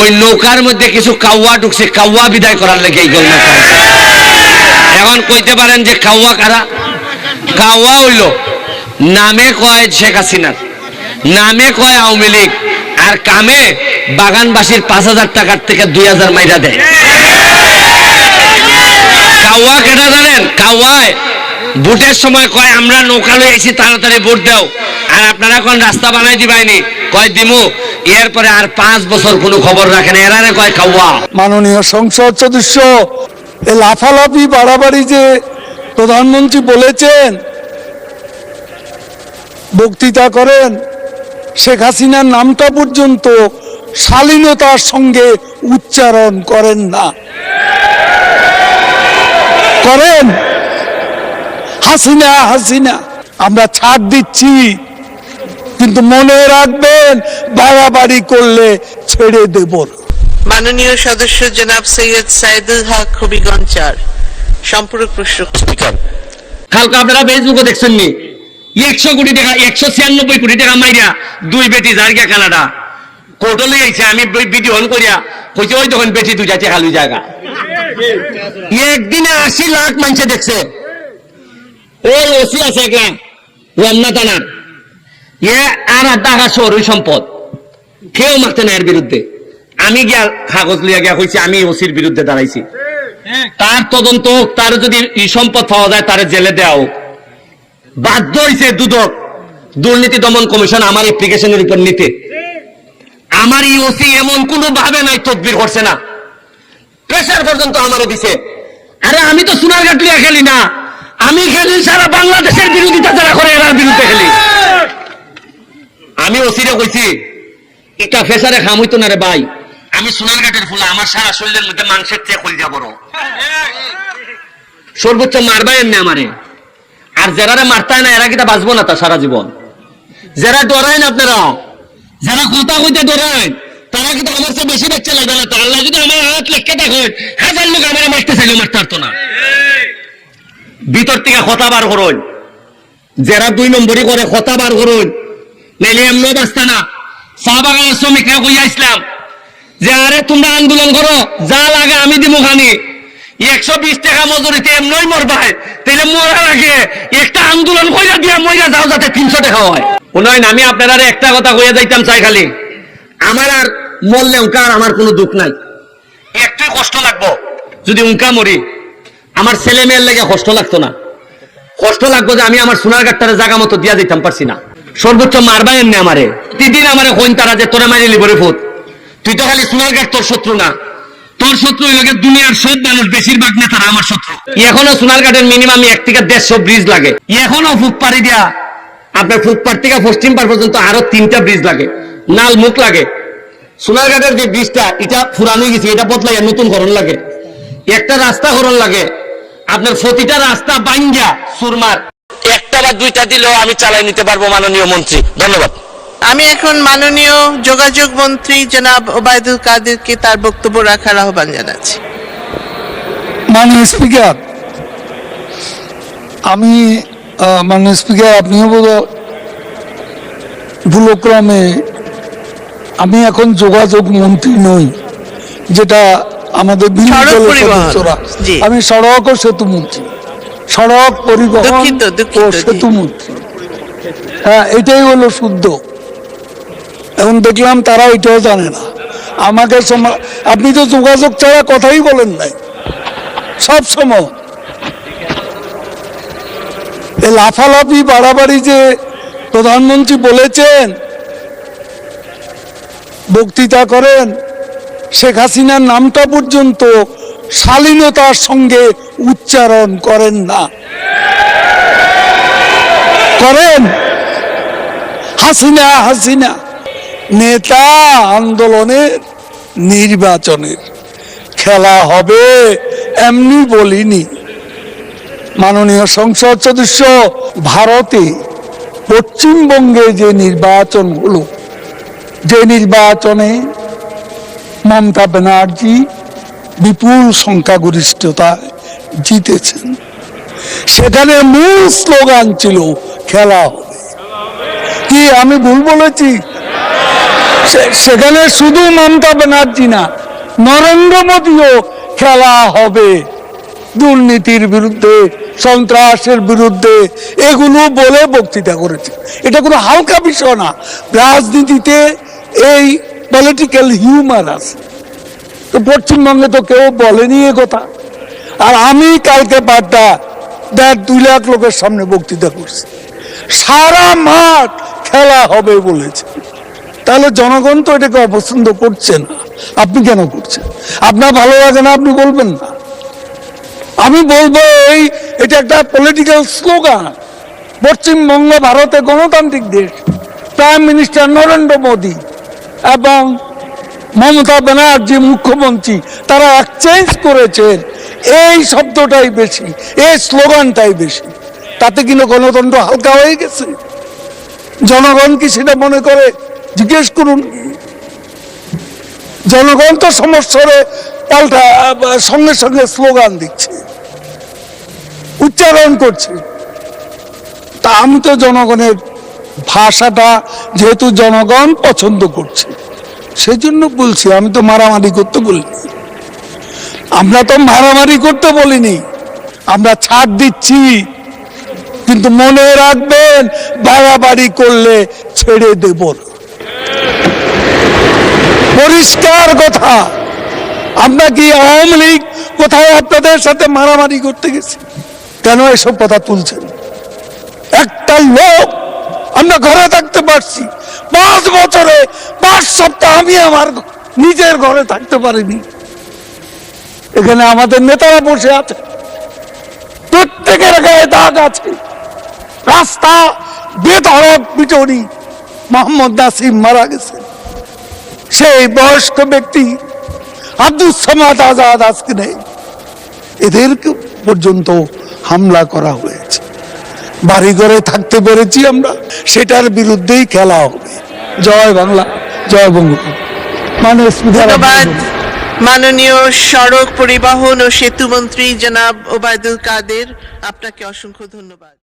ওই নৌকার মধ্যে কিছু কাউয়া ঢুকছে, কাউয়া বিদায় করার লেগে এই গল্প। এখন কইতে পারেন যে কাউয়া কারা? কাউয়া হইল নামে কয় শেখ হাসিনার, নামে কয় আওয়ামী লীগ, আর কামে বাগানবাসীর 5,000 টাকার থেকে 2,000 মাইরা দেয়। কাউয়া কেটা জানেন? কাউয়ায় ভোটের সময় কয় আমরা নৌকা লই আইছি, তাড়াতাড়ি ভোট দাও, আর আপনারা এখন রাস্তা বানাই দিবাইনি, কয় দিমু, এরপরে আর 5 বছর কোনো খবর রাখেন, এরারে কয় কাউয়া। মাননীয় সংসদ সদস্য, এই লাফালাফি বাড়াবাড়ি যে প্রধানমন্ত্রী বলেছেন, বক্তৃতা করেন, শেখ হাসিনার নামটা পর্যন্ত শালীনতার সঙ্গে উচ্চারণ করেন না। করেন হাসিনা হাসিনা, আমরা ছাড় দিচ্ছি, কিন্তু মনে রাখবেন বাড়াবাড়ি করলে ছেড়ে দেব না। মাননীয় সদস্য জনাব সৈয়দ সাইদুল হক হবিগঞ্জ 4 সম্পূরক প্রশ্ন। স্পিকার, কালকে আপনারা ফেসবুকে দেখছেন নি 100 কোটি টাকা, 196 কোটি টাকা মাইরা 2 বেটি যার গিয়া কানাডা কোর্টে লই আইছে। আমি ভিডিও অন করিয়া কইছি ওই তখন বেটি 2 যাচ্ছে খালি জায়গা। একদিনে 80 লাখ মানুষ দেখছে। ওই ওসি আছে একটা রমনা থানার, আর টাকা শহর সম্পদ, কেউ মারতে না এর বিরুদ্ধে। আমি গিয়া কাগজ লিয়া গিয়া কইছি আমি ওসির বিরুদ্ধে দাঁড়াইছি, তার তদন্ত হোক, তার যদি সম্পদ পাওয়া যায় তার জেলে দেওয়া হোক। বাধ্য হয়েছে দুদক, দুর্নীতি দমন কমিশন আমার অ্যাপ্লিকেশনের উপর নিতে। আমার এই ওসি এমন কোনো ভাবে নাই তদবির করছে না, প্রেসার পর্যন্ত আমারও দিছে। আরে আমি তো সোনারঘাট লিয়া খেলি না, আমি খেলি সারা বাংলাদেশের বিরোধিতা যারা করে এরার বিরুদ্ধে খেলি। আমি ওসিরে কইছি এটা ফেসারে খাম হইতো না রে ভাই, আমি সোনারঘাটের ফুলা, আমার সারা শরীরের মধ্যে মাংসের চেয়ে কলিজা বড়, সর্বোচ্চ মারবাই এমনি আমারে। আর যারা মারতায় না এরা কিটা বাঁচবো না তা সারা জীবন। যারা ডরায় না আপনারা, যারা কথা কইতে ডরায়, তারা কিন্তু আমার চেয়ে বেশি বাচ্চা লাগবে না। তার যদি আমার হাত লেখকে দেখো 1000 লোক আমার মারতে চাইলেও মারতে পারতো না। ভিতর থেকে কথা বার করুন, যারা 2 নম্বরই করে কথা বার করুন, নাইলে এমনও বাঁচতা না। চা বাগানের শ্রমিকরা কইয়া ইসলাম যে আরে তোমরা আন্দোলন করো, যা লাগে আমি দিব খানি, 120 টাকা মজুরিতে এমনই মরবাই, তাহলে মরার আগে একটা আন্দোলন কইরা দিয়া মইরা যাও যাতে 300 টাকা হয়। উন্নয়ন আমি আপনারা একটা কথা কইয়া যাইতাম চাই, খালি আমার আর মরলে উনকা আর আমার কোনো দুঃখ নাই, একটু কষ্ট লাগবো যদি উনকা মরি, আমার ছেলে মেয়ের লেগে কষ্ট লাগতো না। কষ্ট লাগবো যে আমি আমার সোনারঘাটটারে জায়গা মতো দিয়া দিতাম পারছি না। সর্বোচ্চ মারবাই এমনি আমারে, প্রতিদিন আমারে কইন তারা যে তোরা মারি লিবরে ফুট, তুই তো খালি সোনারঘাট তোর শত্রু না, তোর শত্রু হইল দুনিয়ার সব মানুষ, বেশিরভাগ নেতারা আমার শত্রু। এখনো সোনারঘাটের মিনিমাম 1 থেকে 150 ব্রিজ লাগে, এখনো ফুটপাড়ি দিয়া আপনার ফুটপাড় থেকে পশ্চিম পাড় পর্যন্ত আরো 3টা ব্রিজ লাগে, নাল মুখ লাগে। সোনারঘাটের যে ব্রিজটা এটা পুরানো গেছে, এটা বদলাই নতুন করণ লাগে, একটা রাস্তা করণ লাগে। আপনার প্রতিটা রাস্তা বাইঙ্গা সুরমার, একটা বা 2টা দিলেও আমি চালাই নিতে পারবো মাননীয় মন্ত্রী। ধন্যবাদ। আমি এখন মাননীয় যোগাযোগ মন্ত্রী জনাব ওবায়দুল কাদেরকে তার বক্তব্য রাখার আহ্বান জানাচ্ছি। মাননীয় স্পিকার, আমি মাননীয় স্পিকার, আপনিও বোধ ভুলক্রমে, আমি এখন যোগাযোগ মন্ত্রী নই, যেটা আমাদের আমি সড়ক ও সেতু মন্ত্রী, সড়ক পরিবহন ও সেতু মন্ত্রী। হ্যাঁ, এটাই হলো শুদ্ধ। এখন দেখলাম তারা এটাও জানে না। আমাকে আপনি তো যোগাযোগ ছাড়া কথাই বলেন নাই সব সময়। এই লাফালাফি বাড়াবাড়ি যে প্রধানমন্ত্রী বলেছেন, বক্তৃতা করেন, শেখ হাসিনার নামটা পর্যন্ত শালীনতার সঙ্গে উচ্চারণ করেন না। করেন হাসিনা হাসিনা, নেতা আন্দোলনের নির্বাচনের খেলা হবে এমনি বলিনি। মাননীয় সংসদ সদস্য, ভারতে পশ্চিমবঙ্গে যে নির্বাচন হলো, যে নির্বাচনে মমতা ব্যানার্জি বিপুল সংখ্যাগরিষ্ঠতা জিতেছেন, সেখানে মূল স্লোগান ছিল খেলা হবে। কি আমি ভুল বলেছি? সেখানে শুধু মমতা ব্যানার্জি না, নরেন্দ্র মোদীও খেলা হবে দুর্নীতির বিরুদ্ধে, সন্ত্রাসের বিরুদ্ধে, এগুলো বলে বক্তৃতা করেছে। এটা কোনো হালকা বিষয় না। রাজনীতিতে এই পলিটিক্যাল হিউমার আছে, তো পশ্চিমবঙ্গে তো কেউ বলেনি এ কথা। আর আমি কালকে 2 লাখ লোকের সামনে বক্তৃতা করছি, সারা মাঠ খেলা হবে বলেছে। তাহলে জনগণ তো এটাকে অপছন্দ করছে না, আপনি কেন করছেন? আপনার ভালো লাগে না, আপনি বলবেন না। আমি বলবো এটা একটা পলিটিক্যাল স্লোগান। পশ্চিমবঙ্গ ভারতে গণতান্ত্রিক দেশ, প্রাইম মিনিস্টার নরেন্দ্র মোদী এবং মমতা ব্যানার্জি মুখ্যমন্ত্রী, তারা এক্সচেঞ্জ করেছেন এই শব্দটাই বেশি, এই স্লোগানটাই বেশি। তাতে কিন্তু গণতন্ত্র হালকা হয়ে গেছে। জনগণ কি সেটা মনে করে? জিজ্ঞেস করুন। জনগণ তো সমস্যারে পাল্টা সঙ্গে সঙ্গে স্লোগান দিচ্ছে, উচ্চারণ করছে। তা আমি তো জনগণের ভাষাটা যেহেতু জনগণ পছন্দ করছে, সেই জন্য বলছি। আমি তো মারামারি করতে বলিনি, আমরা তো মারামারি করতে বলিনি, আমরা ছাড় দিচ্ছি। কিন্তু মনে রাখবেন, বাড়াবাড়ি করলে ছেড়ে দেব না। পরিষ্কার কথা। আমরা কি আওয়ামী লীগ কোথায় আপনাদের সাথে মারামারি করতে গেছি? কেন এসব কথা তুলছেন? একটা লোক আমরা ঘরে থাকতে পারছি, 5 বছরে 5 সপ্তাহ আমি আমার নিজের ঘরে থাকতে পারিনি। এখানে আমাদের নেতারা বসে আছে, প্রত্যেকের গায়ে দাগ আছে। রাস্তা বেধড়ক পিটুনি, মোহাম্মদ নাসিম মারা গেছে, সেই বয়স্ক ব্যক্তি আব্দুল সামাদ আজাদ আজকে নেই, এদেরকে পর্যন্ত হামলা করা হয়েছে। বাড়ি ঘরে থাকতে পেরেছি আমরা, সেটার বিরুদ্ধেই খেলা হবে। জয় বাংলা, জয় বঙ্গবন্ধু। ধন্যবাদ মাননীয় সড়ক পরিবহন ও সেতু মন্ত্রী জনাব ওবায়দুল কাদের, আপনাকে অসংখ্য ধন্যবাদ।